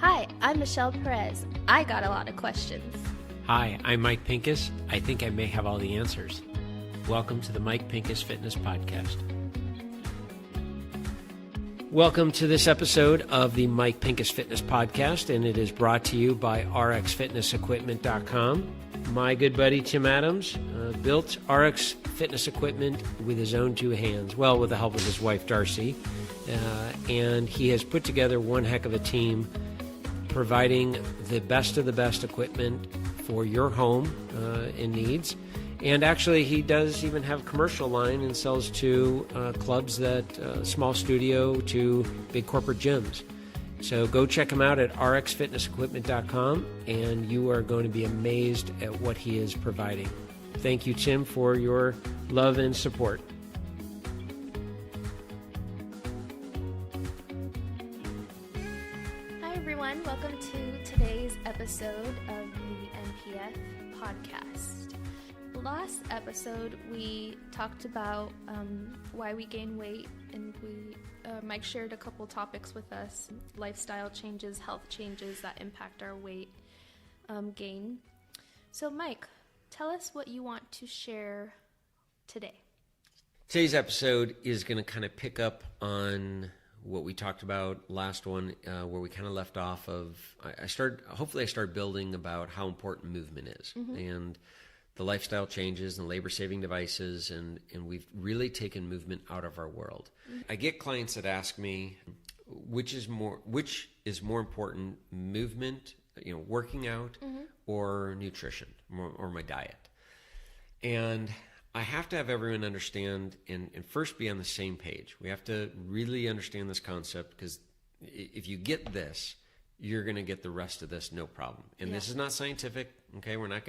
Hi, I'm Michelle Perez. I got a lot of questions. Hi, I'm Mike Pincus. I think I may have all the answers. Welcome to the Mike Pincus Fitness Podcast. Welcome to this episode of the Mike Pincus Fitness Podcast, and it is brought to you by rxfitnessequipment.com. My good buddy Tim Adams built RX Fitness Equipment with his own two hands, well, with the help of his wife Darcy, and he has put together one heck of a team providing the best of the best equipment for your home and needs. And actually, he does even have a commercial line and sells to clubs that small studio to big corporate gyms. So go check him out at rxfitnessequipment.com, and you are going to be amazed at what he is providing. Thank you, Tim, for your love and support. Hi, everyone. Welcome to today's episode of the MPF podcast. Last episode, we talked about why we gain weight, and Mike shared a couple topics with us: lifestyle changes, health changes that impact our weight gain. So, Mike, tell us what you want to share today. Today's episode is going to kind of pick up on what we talked about last one, where we kind of left off of. I started building about how important movement is, and the lifestyle changes and labor-saving devices, and we've really taken movement out of our world. I get clients that ask me, which is more important, movement, working out, or nutrition, or my diet? And I have to have everyone understand and first be on the same page. We have to really understand this concept, because if you get this, you're going to get the rest of this no problem. And This is not scientific, okay? I'm not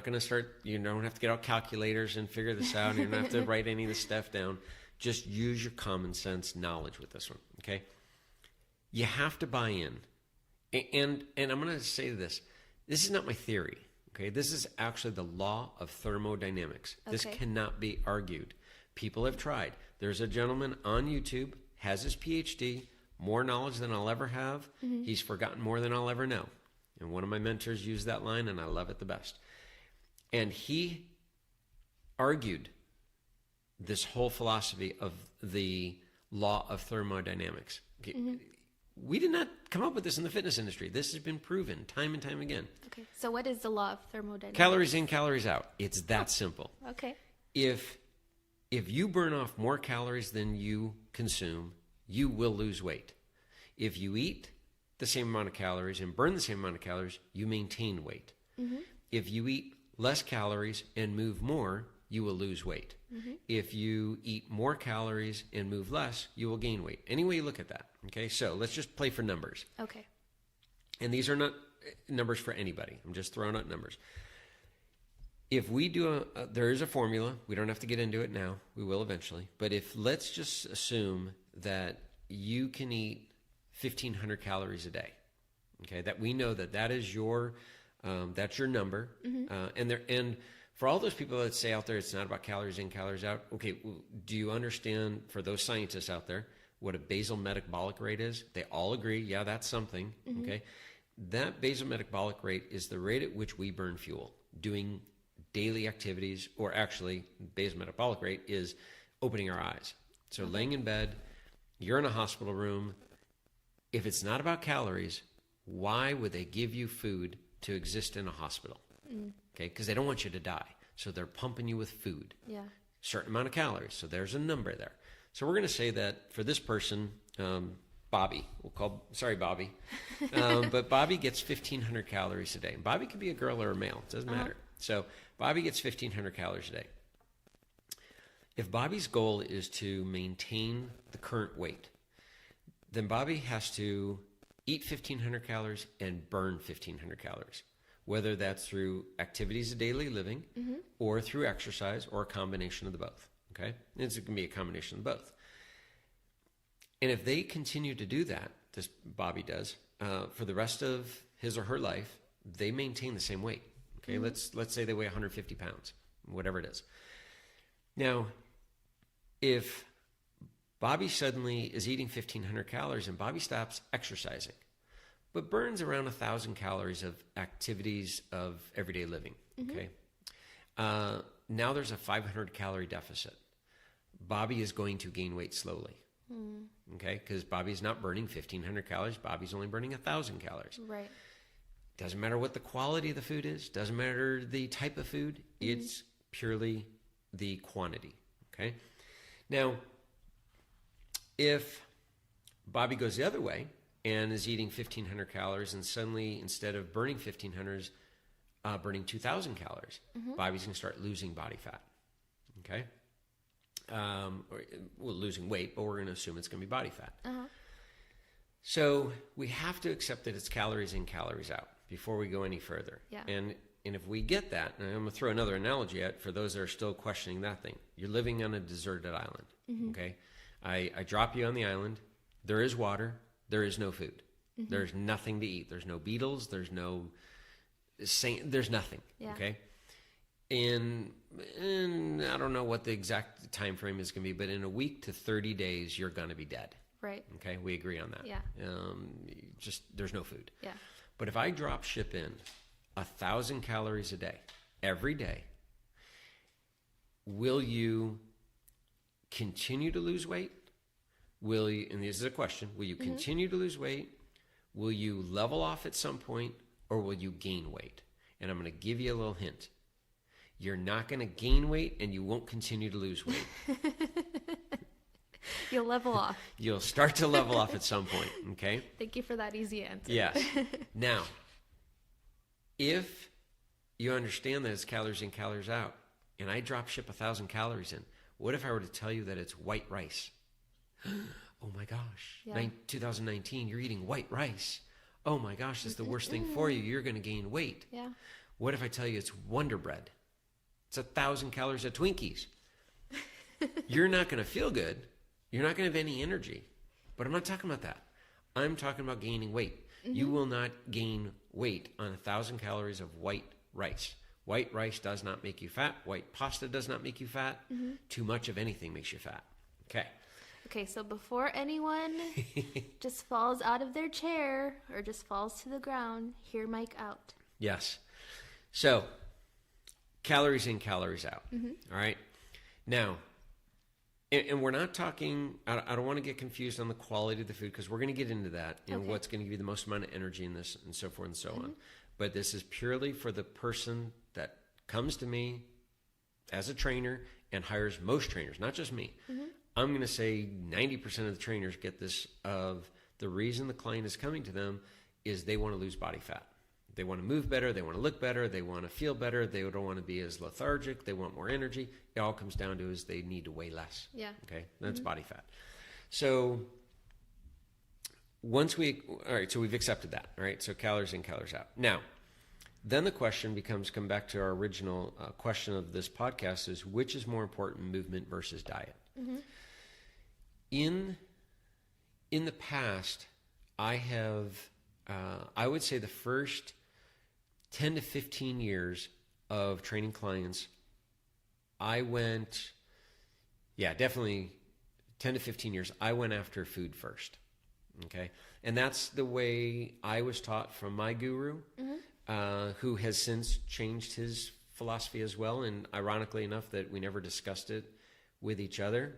going to start, you don't have to get out calculators and figure this out. You don't have to write any of this stuff down. Just use your common sense knowledge with this one, okay? You have to buy in. And I'm going to say this. This is not my theory, okay? This is actually the law of thermodynamics. Okay. This cannot be argued. People have tried. There's a gentleman on YouTube, has his PhD, more knowledge than I'll ever have. He's forgotten more than I'll ever know. And one of my mentors used that line, and I love it the best. And he argued this whole philosophy of the law of thermodynamics. We did not come up with this in the fitness industry. This has been proven time and time again. Okay, so what is the law of thermodynamics? Calories in, calories out. It's that simple. Okay. If you burn off more calories than you consume, you will lose weight. If you eat the same amount of calories and burn the same amount of calories, you maintain weight. If you eat less calories and move more, you will lose weight. If you eat more calories and move less, you will gain weight. Any way you look at that, okay? So let's just play for numbers. Okay. And these are not numbers for anybody. I'm just throwing out numbers. If we do there is a formula. We don't have to get into it now. We will eventually. But let's just assume that you can eat 1,500 calories a day, okay? That we know that is your that's your number. And for all those people that say out there it's not about calories in, calories out, okay, do you understand, for those scientists out there, what a basal metabolic rate is? They all agree, yeah, that's something, okay? That basal metabolic rate is the rate at which we burn fuel, doing daily activities, or actually, basal metabolic rate is opening our eyes. So laying in bed, you're in a hospital room. If it's not about calories, why would they give you food to exist in a hospital? Okay, because they don't want you to die. So they're pumping you with food. Yeah. Certain amount of calories. So there's a number there. So we're going to say that for this person, Bobby, sorry, Bobby. But Bobby gets 1,500 calories a day. Bobby could be a girl or a male. It doesn't matter. So Bobby gets 1,500 calories a day. If Bobby's goal is to maintain the current weight, then Bobby has to eat 1,500 calories and burn 1,500 calories, whether that's through activities of daily living or through exercise, or a combination of the both, okay? It can be a combination of both. And if they continue to do that, this Bobby does, for the rest of his or her life, they maintain the same weight, okay? Let's say they weigh 150 pounds, whatever it is. Now, if Bobby suddenly is eating 1,500 calories and Bobby stops exercising, but burns around 1,000 calories of activities of everyday living. Okay. Now there's a 500 calorie deficit. Bobby is going to gain weight slowly. Okay. Because Bobby's not burning 1,500 calories. Bobby's only burning 1,000 calories. Right. Doesn't matter what the quality of the food is. Doesn't matter the type of food. It's purely the quantity. Okay. Now, if Bobby goes the other way and is eating 1,500 calories and suddenly, instead of burning 1,500, burning 2,000 calories, Bobby's going to start losing body fat. Okay. Losing weight, but we're going to assume it's going to be body fat. So we have to accept that it's calories in, calories out before we go any further. Yeah. And if we get that, and I'm going to throw another analogy at for those that are still questioning that thing. You're living on a deserted island. Okay. I drop you on the island. There is water. There is no food. There's nothing to eat. There's no beetles. There's nothing. Yeah. Okay. And I don't know what the exact time frame is going to be, but in a week to 30 days, you're going to be dead. Right. Okay. We agree on that. Yeah. Just there's no food. Yeah. But if I drop ship in 1,000 calories a day, every day, will you continue to lose weight? Will you, and this is a question, will you continue to lose weight? Will you level off at some point, or will you gain weight? And I'm going to give you a little hint. You're not going to gain weight, and you won't continue to lose weight. You'll level off. You'll start to level off at some point, okay? Thank you for that easy answer. Yes. Now, if you understand that it's calories in, calories out, and I drop ship 1,000 calories in, what if I were to tell you that it's white rice? Oh my gosh. Yeah. 2019, you're eating white rice. Oh my gosh, that's the worst thing for you. You're going to gain weight. Yeah. What if I tell you it's Wonder Bread? It's 1,000 calories of Twinkies. You're not going to feel good. You're not going to have any energy. But I'm not talking about that. I'm talking about gaining weight. You will not gain weight on 1,000 calories of white rice. White rice does not make you fat. White pasta does not make you fat. Too much of anything makes you fat. Okay. Okay, so before anyone just falls out of their chair or just falls to the ground, hear Mike out. Yes. So, calories in, calories out. All right. Now, and we're not talking, I don't want to get confused on the quality of the food, because we're going to get into that and what's going to give you the most amount of energy in this and so forth and so on. But this is purely for the person that comes to me as a trainer and hires most trainers, not just me. I'm going to say 90% of the trainers get this of the reason the client is coming to them is they want to lose body fat. They want to move better. They want to look better. They want to feel better. They don't want to be as lethargic. They want more energy. It all comes down to is they need to weigh less. Yeah. Okay. That's body fat. So all right, so we've accepted that. All right. So calories in, calories out. Now, then the question becomes, come back to our original question of this podcast, is which is more important, movement versus diet? In the past, I would say the first 10 to 15 years of training clients, I went, definitely 10 to 15 years, I went after food first. Okay. And that's the way I was taught from my guru, who has since changed his philosophy as well. And ironically enough, that we never discussed it with each other.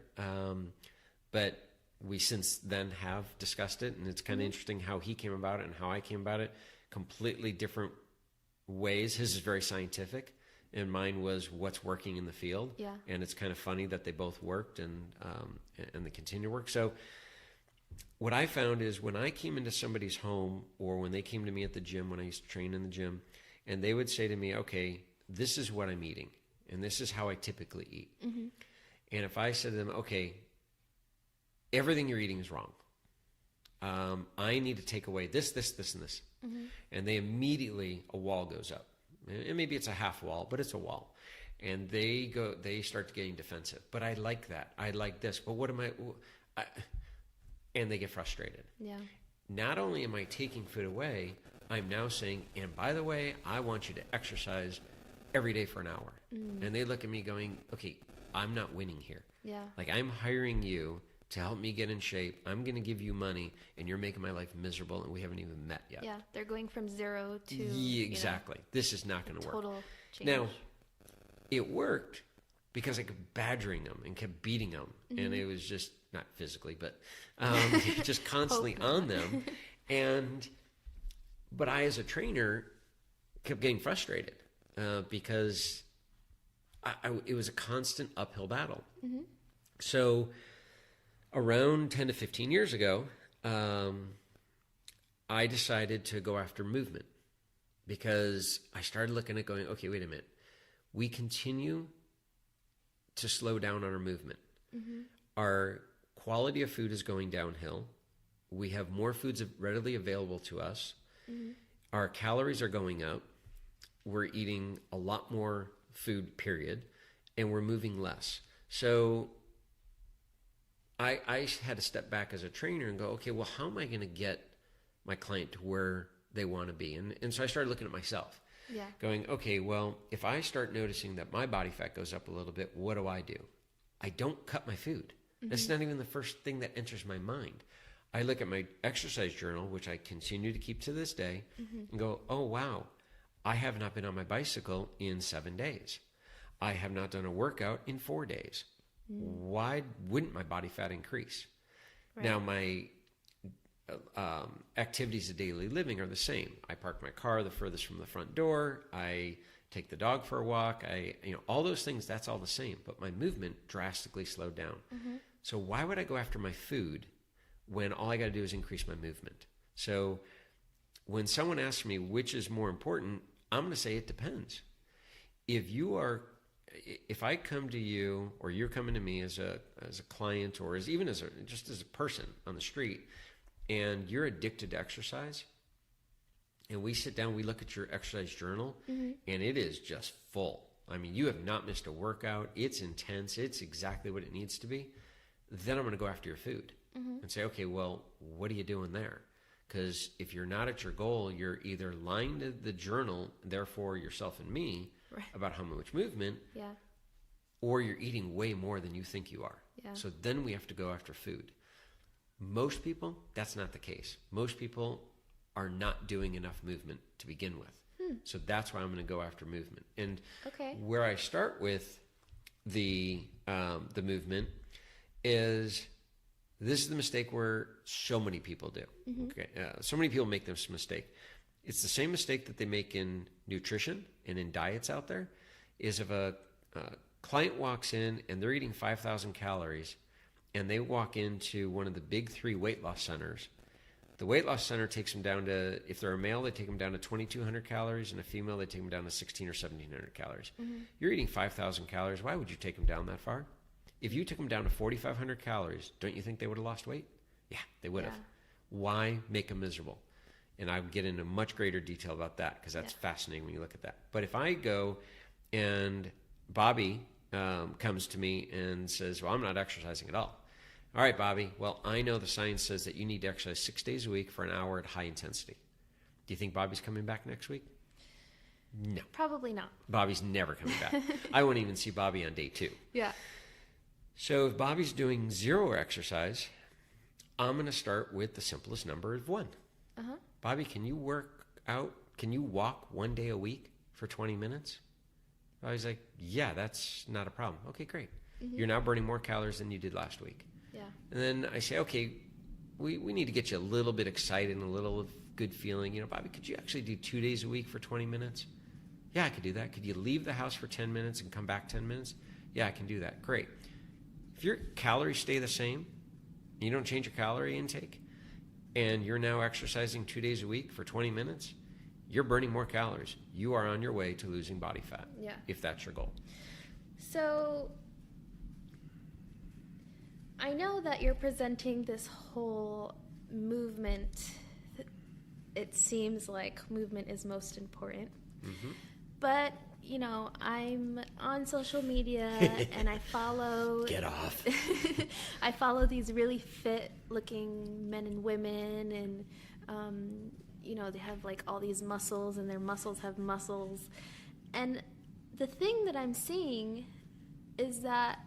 But we since then have discussed it, and it's kind of interesting how he came about it and how I came about it. Completely different ways. His is very scientific, and mine was what's working in the field. Yeah. And it's kind of funny that they both worked and they continue to work. So what I found is when I came into somebody's home, or when they came to me at the gym, when I used to train in the gym, and they would say to me, okay, this is what I'm eating, and this is how I typically eat. And if I said to them, okay, everything you're eating is wrong. I need to take away this, this, this, and this. And they immediately, a wall goes up. And maybe it's a half wall, but it's a wall. And they start getting defensive. But I like that. I like this. But what am I and they get frustrated. Yeah. Not only am I taking food away, I'm now saying, and by the way, I want you to exercise every day for an hour. And they look at me going, okay, I'm not winning here. Yeah. Like, I'm hiring you to help me get in shape. I'm going to give you money, and you're making my life miserable, and we haven't even met yet. Yeah, they're going from 0 to exactly. This is not going to work. Total change. Now, it worked because I kept badgering them and kept beating them, and it was just not physically, but just constantly on them. But I, as a trainer, kept getting frustrated because it was a constant uphill battle. So around 10 to 15 years ago, I decided to go after movement because I started looking at going, okay, wait a minute. We continue to slow down on our movement. Our quality of food is going downhill. We have more foods readily available to us. Our calories are going up. We're eating a lot more food, period, and we're moving less. So I had to step back as a trainer and go, okay, well, how am I going to get my client to where they want to be? And so I started looking at myself, going, okay, well, if I start noticing that my body fat goes up a little bit, what do? I don't cut my food. That's not even the first thing that enters my mind. I look at my exercise journal, which I continue to keep to this day, and go, oh, wow, I have not been on my bicycle in 7 days. I have not done a workout in 4 days. Why wouldn't my body fat increase? Right. Now, my activities of daily living are the same. I park my car the furthest from the front door. I take the dog for a walk. All those things, that's all the same. But my movement drastically slowed down. So why would I go after my food when all I got to do is increase my movement? So when someone asks me which is more important, I'm going to say it depends. If I come to you, or you're coming to me as a client, or just as a person on the street, and you're addicted to exercise, and we sit down, we look at your exercise journal, and it is just full. I mean, you have not missed a workout. It's intense. It's exactly what it needs to be. Then I'm going to go after your food and say, okay, well, what are you doing there? Because if you're not at your goal, you're either lying to the journal, therefore yourself and me, about how much movement, or you're eating way more than you think you are. So then we have to go after food. Most people, that's not the case. Most people are not doing enough movement to begin with. So that's why I'm going to go after movement. And where I start with the movement is, this is the mistake where so many people do. So many people make this mistake. It's the same mistake that they make in nutrition and in diets out there, is if a client walks in and they're eating 5,000 calories and they walk into one of the big 3 weight loss centers, the weight loss center takes them down to, if they're a male, they take them down to 2,200 calories, and a female, they take them down to 1,600 or 1,700 calories. You're eating 5,000 calories. Why would you take them down that far? If you took them down to 4,500 calories, don't you think they would have lost weight? Yeah, they would have. Why make them miserable? And I'll get into much greater detail about that, because that's fascinating when you look at that. But if I go and Bobby comes to me and says, well, I'm not exercising at all. All right, Bobby, well, I know the science says that you need to exercise 6 days a week for an hour at high intensity. Do you think Bobby's coming back next week? No. Probably not. Bobby's never coming back. I won't even see Bobby on day 2. So if Bobby's doing 0 exercise, I'm going to start with the simplest number of 1. Bobby, can you walk 1 day a week for 20 minutes? Bobby's like, yeah, that's not a problem. Okay, great. You're now burning more calories than you did last week. And then I say, okay, we need to get you a little bit excited and a little good feeling. Bobby, could you actually do 2 days a week for 20 minutes? Yeah, I could do that. Could you leave the house for 10 minutes and come back 10 minutes? Yeah, I can do that. Great. If your calories stay the same, you don't change your calorie intake, and you're now exercising 2 days a week for 20 minutes, you're burning more calories. You are on your way to losing body fat, if that's your goal. So I know that you're presenting this whole movement. It seems like movement is most important. But, I'm on social media and I follow... Get off. I follow these really fit-looking men and women, and, they have, all these muscles, and their muscles have muscles. And the thing that I'm seeing is that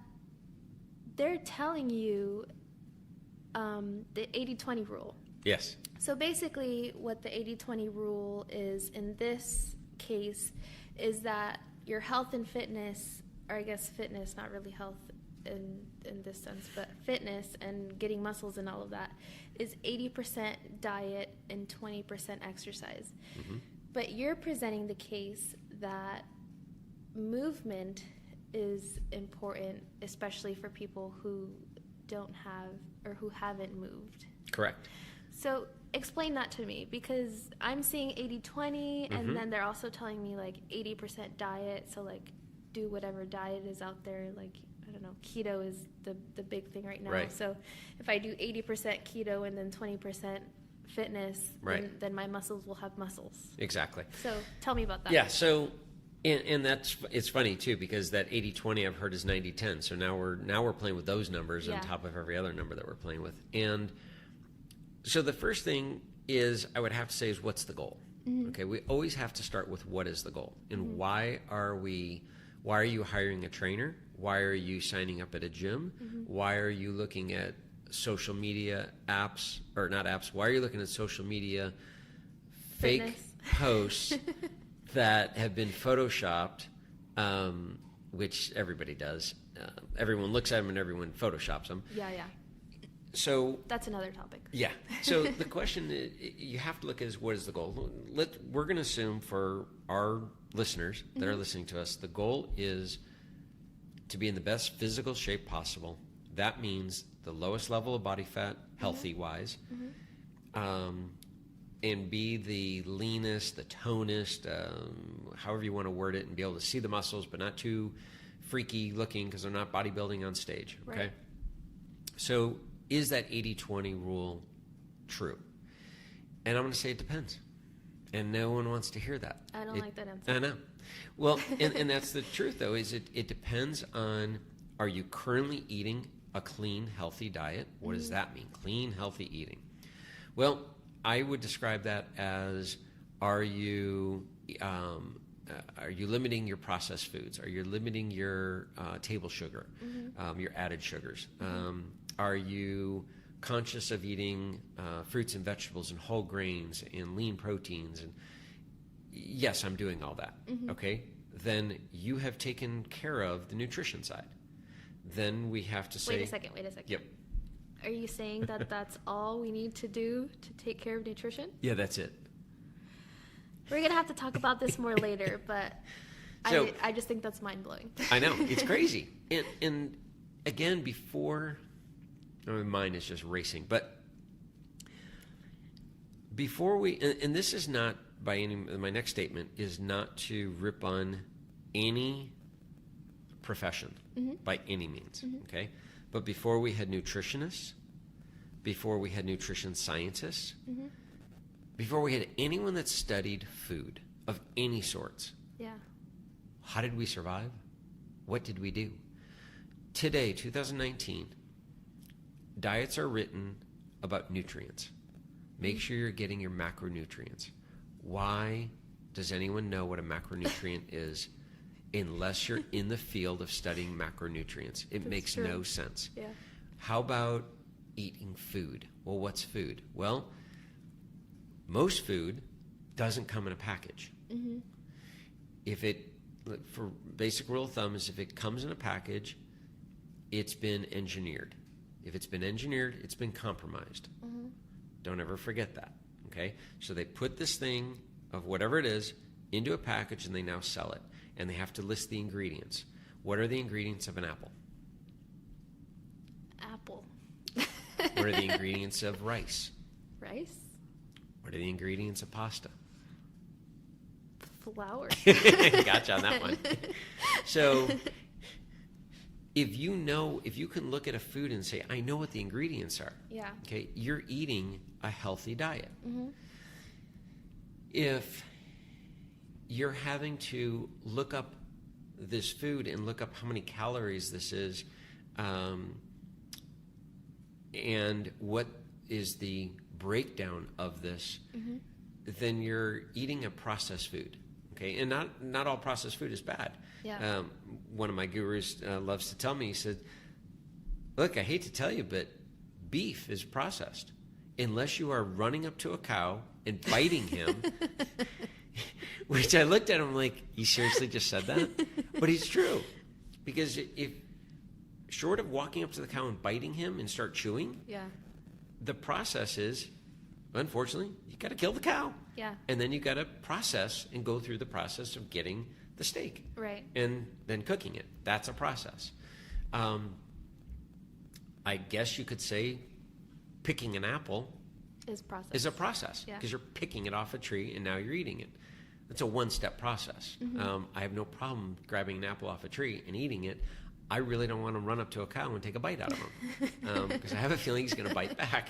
they're telling you the 80-20 rule. Yes. So basically what the 80-20 rule is in this case is that your health and fitness, or I guess fitness, not really health in this sense, but fitness and getting muscles and all of that is 80% diet and 20% exercise. Mm-hmm. But you're presenting the case that movement is important, especially for people who don't have or who haven't moved. Correct. So explain that to me, because I'm seeing 80-20 and then they're also telling me like 80% diet, so like do whatever diet is out there, like I don't know, keto is the big thing right now. Right. So if I do 80% keto and then 20% fitness, then my muscles will have muscles. Exactly. So tell me about that. Yeah, so and it's funny too, because that 80-20 I've heard is 90-10. So now we're playing with those numbers on top of every other number that we're playing with. And so the first thing is I would have to say is, what's the goal? Mm-hmm. Okay, we always have to start with what is the goal, and why are you hiring a trainer? Why are you signing up at a gym? Mm-hmm. Why are you looking at social media apps, or not apps? Why are you looking at social media fake posts that have been photoshopped, which everybody does. Everyone looks at them and everyone photoshops them. Yeah. So that's another topic. Yeah. So the question you have to look at is, what is the goal? We're going to assume for our listeners that are listening to us, the goal is to be in the best physical shape possible. That means the lowest level of body fat, healthy-wise, and be the leanest, the tonest, however you want to word it, and be able to see the muscles, but not too freaky looking because they're not bodybuilding on stage. Okay. Right. So is that 80-20 rule true? And I'm going to say it depends. And no one wants to hear that. I don't like that answer. I know. Well, and that's the truth, though, is it depends on, are you currently eating a clean, healthy diet? What does that mean, clean, healthy eating? Well, I would describe that as, are you limiting your processed foods? Are you limiting your table sugar, your added sugars? Are you conscious of eating fruits and vegetables and whole grains and lean proteins? And yes, I'm doing all that. Okay, then you have taken care of the nutrition side. Then we have to say, wait a second. Yep. Are you saying that that's all we need to do to take care of nutrition? Yeah, that's it. We're going to have to talk about this more later, but so, I just think that's mind-blowing. I know. It's crazy. And again, before... mine is just racing, but before we... And this is not by any... My next statement is not to rip on any profession by any means, okay? But before we had nutritionists, before we had nutrition scientists, before we had anyone that studied food of any sorts, how did we survive? What did we do? Today, 2019, diets are written about nutrients. Make sure you're getting your macronutrients. Why does anyone know what a macronutrient is unless you're in the field of studying macronutrients? It makes no sense. Yeah. How about eating food? Well, what's food? Well, most food doesn't come in a package. For basic rule of thumb is, if it comes in a package, it's been engineered. If it's been engineered, it's been compromised. Don't ever forget that, okay? So they put this thing of whatever it is into a package and they now sell it. And they have to list the ingredients. What are the ingredients of an apple? Apple. What are the ingredients of rice? Rice. What are the ingredients of pasta? Flour. Gotcha on that one. So if you can look at a food and say, I know what the ingredients are. Yeah. Okay, you're eating a healthy diet. If you're having to look up this food and look up how many calories this is, and what is the breakdown of this, then you're eating a processed food. Okay, and not all processed food is bad. Yeah. One of my gurus loves to tell me, he said, look, I hate to tell you, but beef is processed. Unless you are running up to a cow and biting him, which I looked at him like, you seriously just said that? But it's true. Because if short of walking up to the cow and biting him and start chewing, the process is, unfortunately, you got to kill the cow. Yeah. And then you got to process and go through the process of getting the steak. Right. And then cooking it. That's a process. I guess you could say picking an apple is a process, because you're picking it off a tree and now you're eating it. It's a one-step process. I have no problem grabbing an apple off a tree and eating it. I really don't want to run up to a cow and take a bite out of him, because I have a feeling he's going to bite back.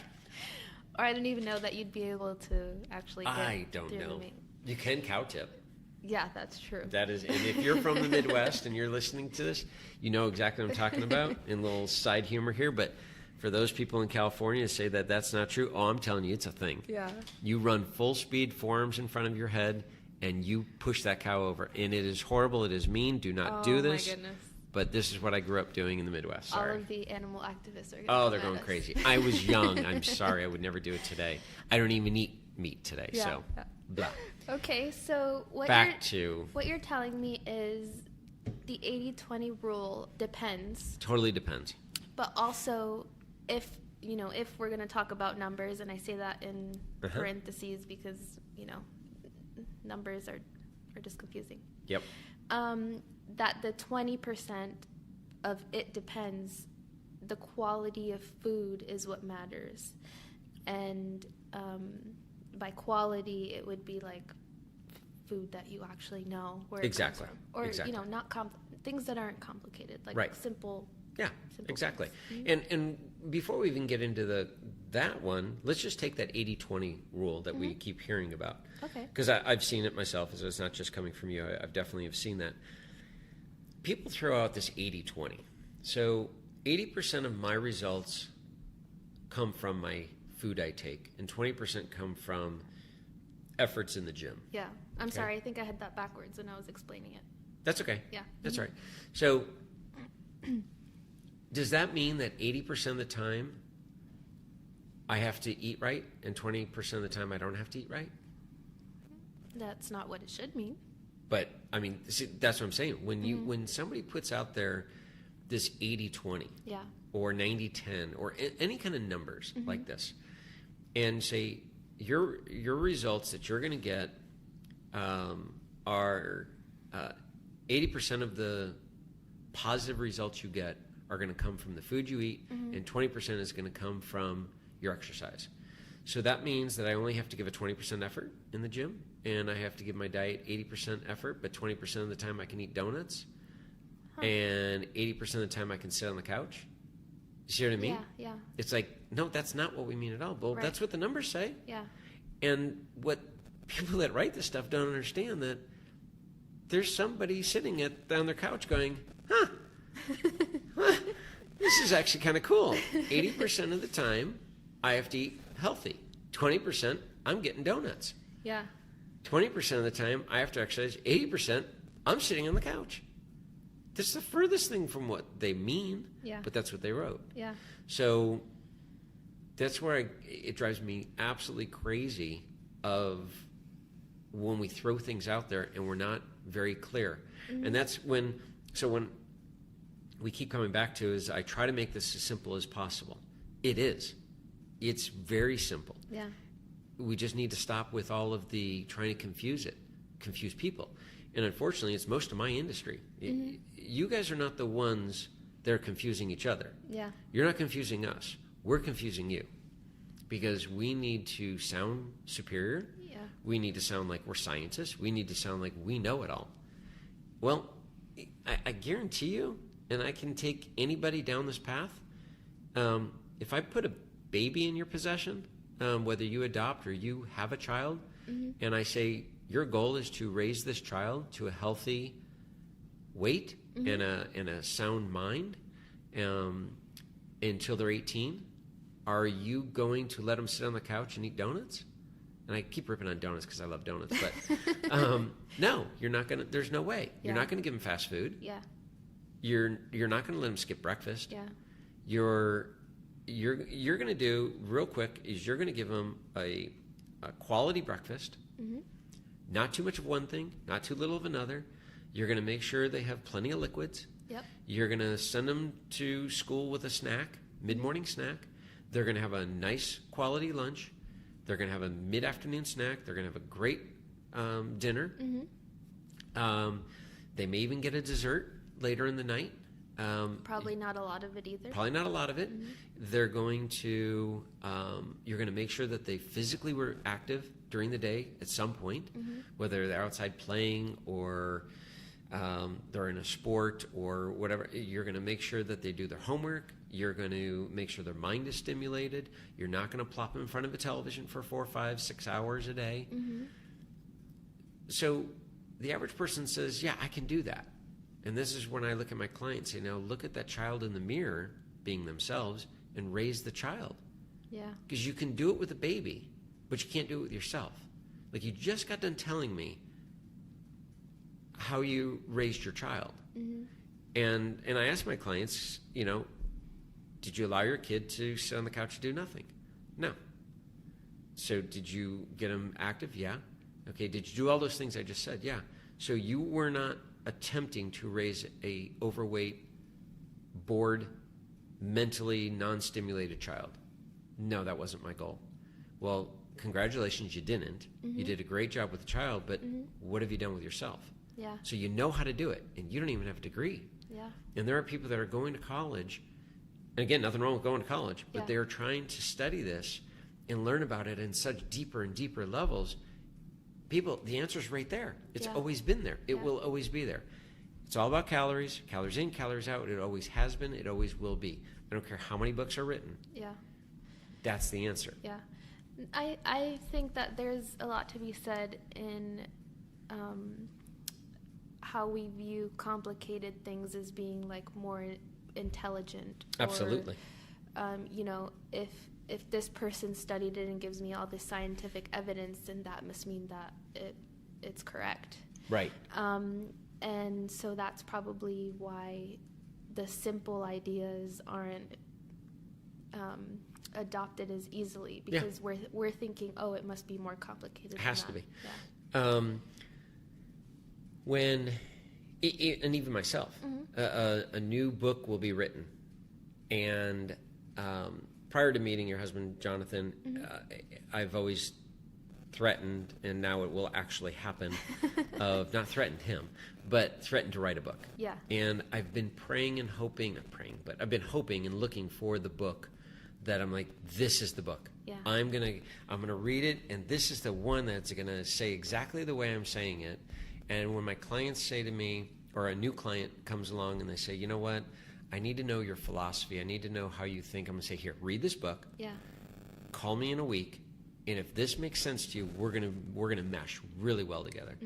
Or I didn't even know that you'd be able to actually get I don't know. You can cow tip. Yeah, that's true. That is, and if you're from the Midwest and you're listening to this, you know exactly what I'm talking about. And a little side humor here, but for those people in California say that that's not true, I'm telling you, it's a thing. Yeah. You run full speed, forearms in front of your head, and you push that cow over. And it is horrible. It is mean. Do not do this. Oh, my goodness. But this is what I grew up doing in the Midwest. Sorry. All of the animal activists are going they're going crazy. I was young. I'm sorry. I would never do it today. I don't even eat meat today. Yeah. So, blah. Okay, so what you're telling me is the 80-20 rule depends. Totally depends. But also, if we're going to talk about numbers, and I say that in parentheses because, numbers are just confusing. Yep. That the 20% of it depends, the quality of food is what matters. And by quality, it would be like food that you actually know where it comes from. Or, not things that aren't complicated, like simple. Yeah, simple exactly. Things. And before we even get into that one, let's just take that 80-20 rule that we keep hearing about. Okay. Because I've seen it myself, so it's not just coming from you. I've definitely have seen that. People throw out this 80-20. So 80% of my results come from my food I take, and 20% come from efforts in the gym. Yeah. I'm sorry. I think I had that backwards when I was explaining it. That's okay. Yeah. That's right. So does that mean that 80% of the time I have to eat right and 20% of the time I don't have to eat right? That's not what it should mean. But, I mean, see, that's what I'm saying. When somebody puts out there this 80-20 or 90-10 or any kind of numbers like this and say your results that you're going to get are 80% of the positive results you get are going to come from the food you eat, and 20% is going to come from your exercise. So that means that I only have to give a 20% effort in the gym, and I have to give my diet 80% effort, but 20% of the time I can eat donuts, and 80% of the time I can sit on the couch. You see what I mean? Yeah. It's like, no, that's not what we mean at all. Well, that's what the numbers say. Yeah. And what people that write this stuff don't understand that there's somebody sitting on their couch going, this is actually kind of cool. 80% of the time I have to eat healthy. 20% I'm getting donuts. Yeah. 20% of the time I have to exercise. 80% I'm sitting on the couch. That's the furthest thing from what they mean. Yeah. But that's what they wrote. Yeah. So that's where it drives me absolutely crazy of when we throw things out there and we're not very clear. And that's when we keep coming back to is I try to make this as simple as possible. It is. It's very simple. Yeah. We just need to stop with all of the trying to confuse people. And unfortunately, it's most of my industry. You guys are not the ones that are confusing each other. Yeah. You're not confusing us. We're confusing you. Because we need to sound superior. Yeah. We need to sound like we're scientists. We need to sound like we know it all. Well, I guarantee you, and I can take anybody down this path, if I put a baby in your possession, whether you adopt or you have a child, and I say your goal is to raise this child to a healthy weight and a sound mind until they're 18, are you going to let them sit on the couch and eat donuts? And I keep ripping on donuts because I love donuts, but no, you're not going to. There's no way. You're not going to give them fast food. Yeah. You're not going to let them skip breakfast. Yeah. you're going to do real quick is you're going to give them a quality breakfast, not too much of one thing, not too little of another. You're going to make sure they have plenty of liquids. Yep. You're going to send them to school with a snack, mid-morning snack. They're going to have a nice quality lunch. They're going to have a mid-afternoon snack. They're going to have a great dinner. They may even get a dessert later in the night. Probably not a lot of it either. Probably not a lot of it. They're going to, you're going to make sure that they physically were active during the day at some point, whether they're outside playing or they're in a sport or whatever. You're going to make sure that they do their homework. You're going to make sure their mind is stimulated. You're not going to plop them in front of a television for 4, 5, 6 hours a day. So the average person says, yeah, I can do that. And this is when I look at my clients and say, now look at that child in the mirror being themselves and raise the child. Yeah. Because you can do it with a baby, but you can't do it with yourself. Like you just got done telling me how you raised your child. And I ask my clients, did you allow your kid to sit on the couch and do nothing? No. So did you get them active? Yeah. Okay. Did you do all those things I just said? Yeah. So you were not attempting to raise a overweight, bored, mentally non-stimulated child. No, that wasn't my goal. Well, congratulations, you didn't. You did a great job with the child, but what have you done with yourself? Yeah. So you know how to do it, and you don't even have a degree. Yeah. And there are people that are going to college, and again, nothing wrong with going to college, but they are trying to study this and learn about it in such deeper and deeper levels. People, the answer is right there. It's always been there. It will always be there. It's all about calories. Calories in, calories out. It always has been. It always will be. I don't care how many books are written. Yeah. That's the answer. Yeah. I think that there's a lot to be said in how we view complicated things as being like more intelligent. Absolutely. Or, if this person studied it and gives me all this scientific evidence, then that must mean that it's correct. Right. And so that's probably why the simple ideas aren't adopted as easily, because we're thinking, oh, it must be more complicated. It has to be. Yeah. And even myself, a new book will be written, and prior to meeting your husband, Jonathan, I've always threatened, and now it will actually happen, of not threatened him, but threatened to write a book. Yeah. And I've been praying and hoping, but I've been hoping and looking for the book that I'm like, this is the book. Yeah. I'm gonna read it, and this is the one that's gonna say exactly the way I'm saying it. And when my clients say to me, or a new client comes along and they say, you know what, I need to know your philosophy. I need to know how you think. I'm going to say, here, read this book. Yeah. Call me in a week, and if this makes sense to you, we're gonna mesh really well together.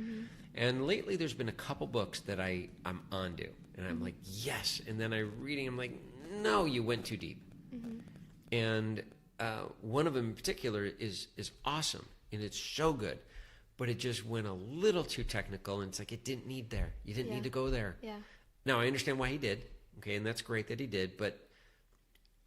And lately, there's been a couple books that I'm onto, and I'm like, yes. And then I'm reading, I'm like, no, you went too deep. And one of them in particular is awesome, and it's so good, but it just went a little too technical, and it's like it didn't need there. You didn't need to go there. Yeah. Now I understand why he did. Okay, and that's great that he did, but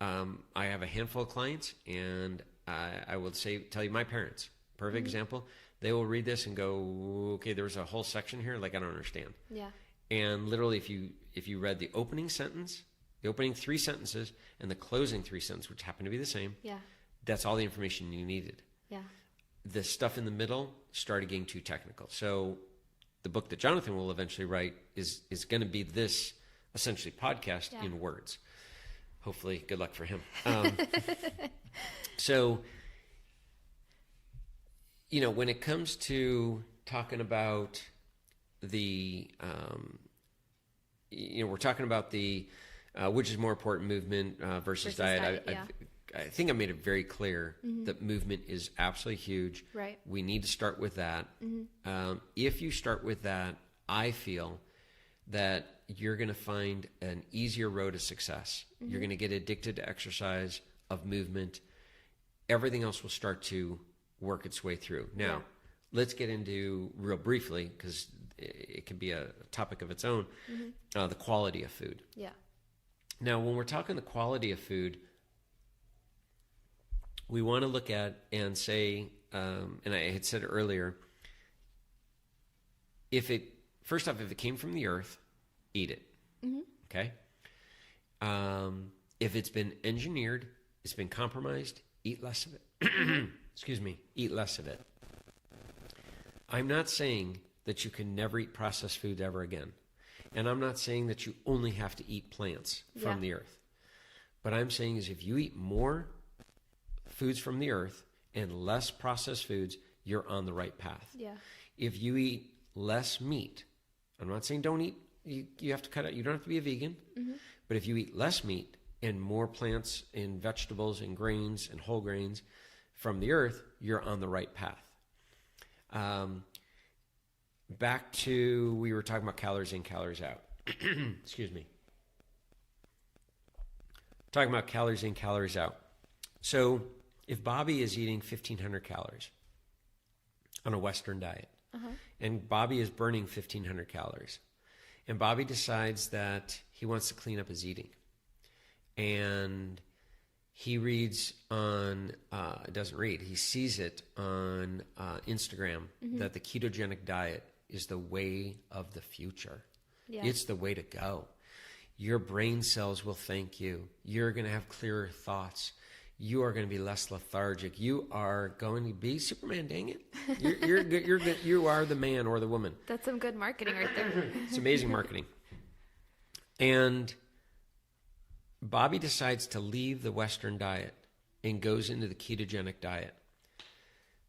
I have a handful of clients, and I will tell you my parents, perfect example, they will read this and go, okay, there's a whole section here, like I don't understand. Yeah. And literally, if you read the opening sentence, the opening 3 sentences, and the closing 3 sentences, which happen to be the same, that's all the information you needed. Yeah. The stuff in the middle started getting too technical. So the book that Jonathan will eventually write is going to be this, essentially, podcast in words. Hopefully, good luck for him. So, when it comes to talking about the, we're talking about the, which is more important, movement versus diet. I think I made it very clear that movement is absolutely huge. Right. We need to start with that. If you start with that, I feel that you're going to find an easier road to success. You're going to get addicted to exercise, of movement. Everything else will start to work its way through. Now, let's get into, real briefly, because it can be a topic of its own, the quality of food. Yeah. Now, when we're talking the quality of food, we want to look at and say, and I had said earlier, first off, if it came from the earth, eat it. Mm-hmm. Okay? If it's been engineered, it's been compromised, eat less of it. Excuse me, eat less of it. I'm not saying that you can never eat processed foods ever again. And I'm not saying that you only have to eat plants from the earth. What I'm saying is if you eat more foods from the earth and less processed foods, you're on the right path. Yeah. If you eat less meat, I'm not saying don't eat, you have to cut out, you don't have to be a vegan, but if you eat less meat and more plants and vegetables and grains and whole grains from the earth, you're on the right path. Back to, we were talking about calories in, calories out. Excuse me. Talking about calories in, calories out. So if Bobby is eating 1,500 calories on a Western diet, and Bobby is burning 1,500 calories, and Bobby decides that he wants to clean up his eating, and he reads on, he sees it on Instagram that the ketogenic diet is the way of the future. Yeah. It's the way to go. Your brain cells will thank you. You're going to have clearer thoughts. You are going to be less lethargic. You are going to be Superman, dang it. You're good. You are the man or the woman. That's some good marketing right there. It's amazing marketing. And Bobby decides to leave the Western diet and goes into the ketogenic diet,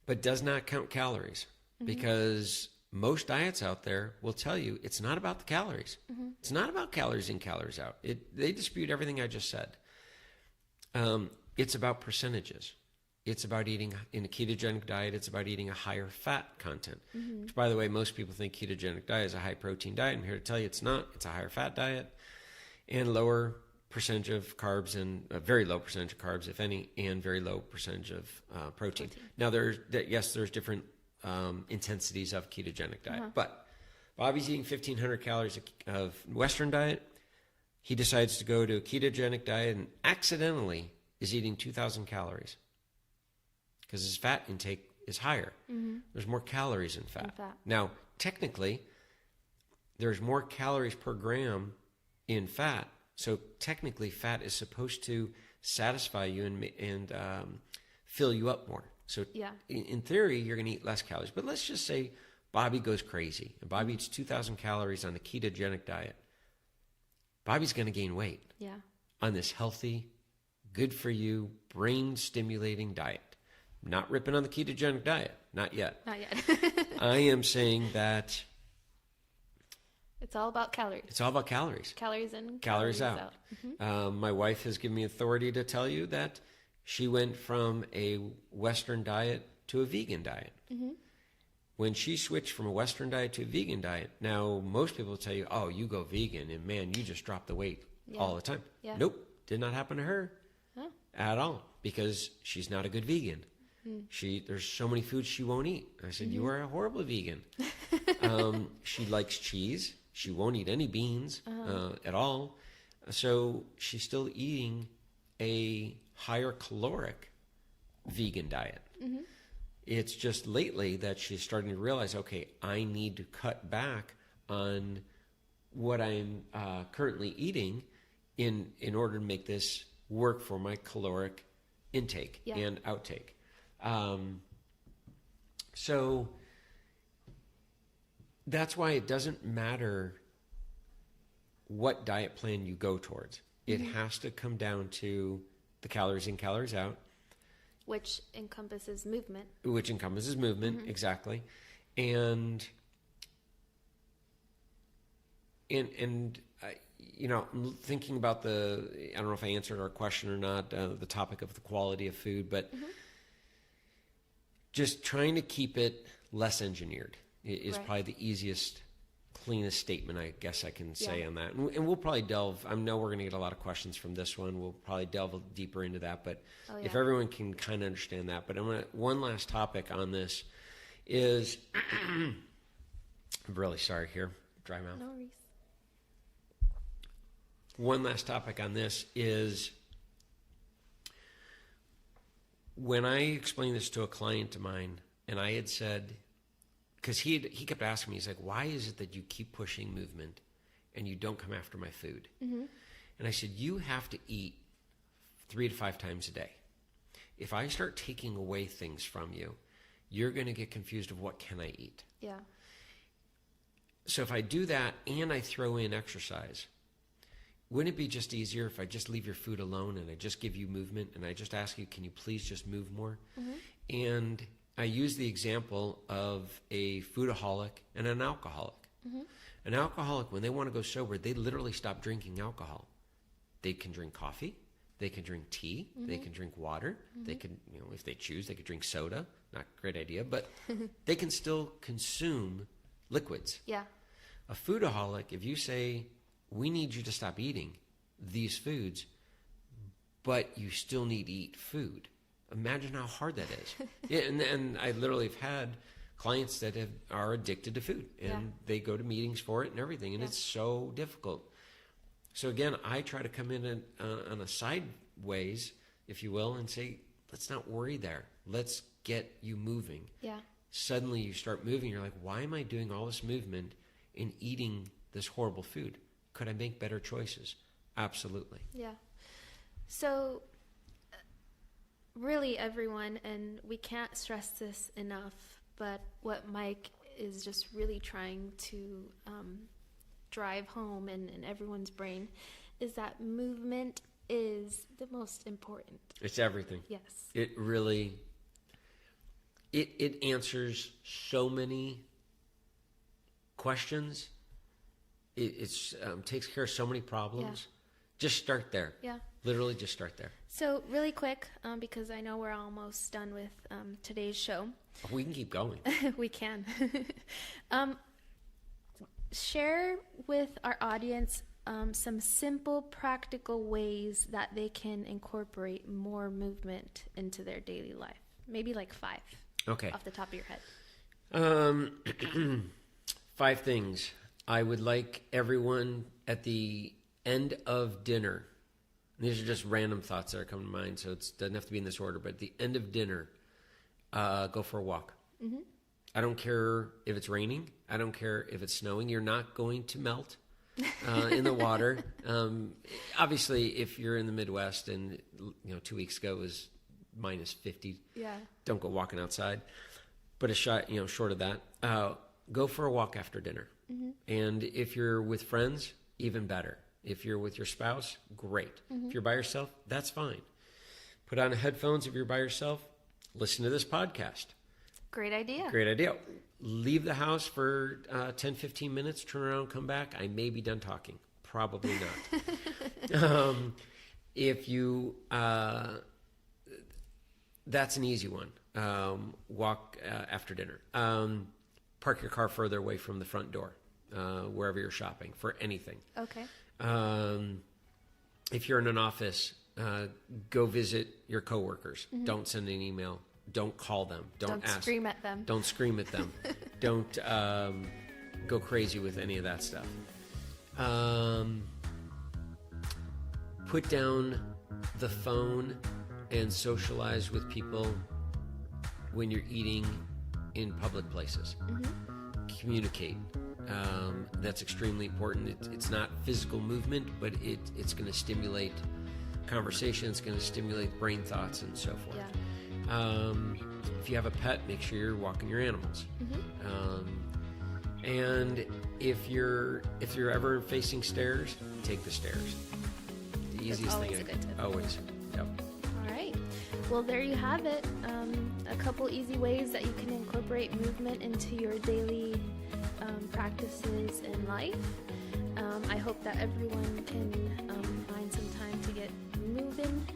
but does not count calories because most diets out there will tell you it's not about the calories. It's not about calories in, calories out. They dispute everything I just said. It's about percentages. It's about eating, in a ketogenic diet, it's about eating a higher fat content. Which, by the way, most people think ketogenic diet is a high protein diet. I'm here to tell you it's not. It's a higher fat diet and lower percentage of carbs, and a very low percentage of carbs, if any, and very low percentage of protein. Now, there's different intensities of ketogenic diet, but Bobby's eating 1,500 calories of Western diet. He decides to go to a ketogenic diet and accidentally is eating 2,000 calories because his fat intake is higher. There's more calories in fat. Now, technically, there's more calories per gram in fat. So technically, fat is supposed to satisfy you and fill you up more. So in theory, you're going to eat less calories. But let's just say Bobby goes crazy and Bobby eats 2,000 calories on the ketogenic diet. Bobby's going to gain weight on this healthy, good for you, brain stimulating diet. I'm not ripping on the ketogenic diet. Not yet. Not yet. I am saying that it's all about calories. It's all about calories. Calories in, calories out. My wife has given me authority to tell you that she went from a Western diet to a vegan diet. When she switched from a Western diet to a vegan diet, now most people will tell you, oh, you go vegan and man, you just drop the weight all the time. Nope, did not happen to her at all because she's not a good vegan. There's so many foods she won't eat. I said, you are a horrible vegan. She likes cheese. She won't eat any beans at all. So she's still eating a higher caloric vegan diet. It's just lately that she's starting to realize, okay, I need to cut back on what I'm currently eating in order to make this work for my caloric intake and outtake. So that's why it doesn't matter what diet plan you go towards. It has to come down to the calories in, calories out. Which encompasses movement. Exactly. And I'm thinking about I don't know if I answered our question or not, the topic of the quality of food, but just trying to keep it less engineered is probably the easiest, cleanest statement I guess I can say on that. And we'll probably delve, I know we're going to get a lot of questions from this one. We'll probably delve deeper into that, but if everyone can kind of understand that. But one last topic on this is, I'm really sorry here, dry mouth. No worries. One last topic on this is when I explained this to a client of mine, and I had said, because he kept asking me, he's like, why is it that you keep pushing movement and you don't come after my food? Mm-hmm. And I said, you have to eat 3 to 5 times a day. If I start taking away things from you, you're going to get confused of what can I eat. Yeah. So if I do that and I throw in exercise, wouldn't it be just easier if I just leave your food alone and I just give you movement and I just ask you, can you please just move more? Mm-hmm. And I use the example of a foodaholic and an alcoholic. Mm-hmm. An alcoholic, when they want to go sober, they literally stop drinking alcohol. They can drink coffee. They can drink tea. Mm-hmm. They can drink water. Mm-hmm. They can, if they choose, they could drink soda. Not a great idea, but they can still consume liquids. Yeah. A foodaholic, if you say, we need you to stop eating these foods, but you still need to eat food. Imagine how hard that is. Yeah, and I literally have had clients that are addicted to food, and they go to meetings for it and everything, and it's so difficult. So again, I try to come in on a sideways, if you will, and say, let's not worry there. Let's get you moving. Yeah. Suddenly you start moving. You're like, why am I doing all this movement and eating this horrible food? Could I make better choices? Absolutely. Yeah. So really everyone, and we can't stress this enough, but what Mike is just really trying to drive home in everyone's brain is that movement is the most important. It's everything. Yes. It really, it answers so many questions. It takes care of so many problems. Yeah. Just start there. Yeah. Literally just start there. So really quick, because I know we're almost done with today's show. We can keep going. We can. Share with our audience some simple, practical ways that they can incorporate more movement into their daily life. Maybe like 5. Okay. Off the top of your head. 5 things. I would like everyone at the end of dinner, these are just random thoughts that are coming to mind, so it doesn't have to be in this order, but at the end of dinner, go for a walk. Mm-hmm. I don't care if it's raining. I don't care if it's snowing. You're not going to melt in the water. Obviously, if you're in the Midwest and 2 weeks ago it was minus 50, don't go walking outside. But short of that, go for a walk after dinner. Mm-hmm. And if you're with friends, even better. If you're with your spouse, great. Mm-hmm. If you're by yourself, that's fine. Put on headphones if you're by yourself. Listen to this podcast. Great idea. Great idea. Leave the house for 10, 15 minutes, turn around, come back. I may be done talking. Probably not. If you, that's an easy one. Walk after dinner. Park your car further away from the front door, wherever you're shopping, for anything. Okay. If you're in an office, go visit your coworkers. Mm-hmm. Don't send an email. Don't call them. Don't ask. Scream at them. Don't scream at them. Don't go crazy with any of that stuff. Put down the phone and socialize with people when you're eating in public places. Mm-hmm. Communicate. That's extremely important. It's not physical movement, but it's going to stimulate conversation. It's going to stimulate brain thoughts and so forth. Yeah. If you have a pet, make sure you're walking your animals. Mm-hmm. And if you're ever facing stairs, take the stairs. The easiest thing. Always. Yep. All right. Well, there you have it. A couple easy ways that you can incorporate movement into your daily practices in life. I hope that everyone can find some time to get moving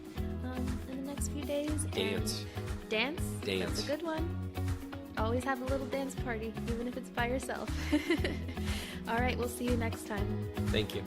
in the next few days. Dance. Dance? That's a good one. Always have a little dance party, even if it's by yourself. All right, we'll see you next time. Thank you.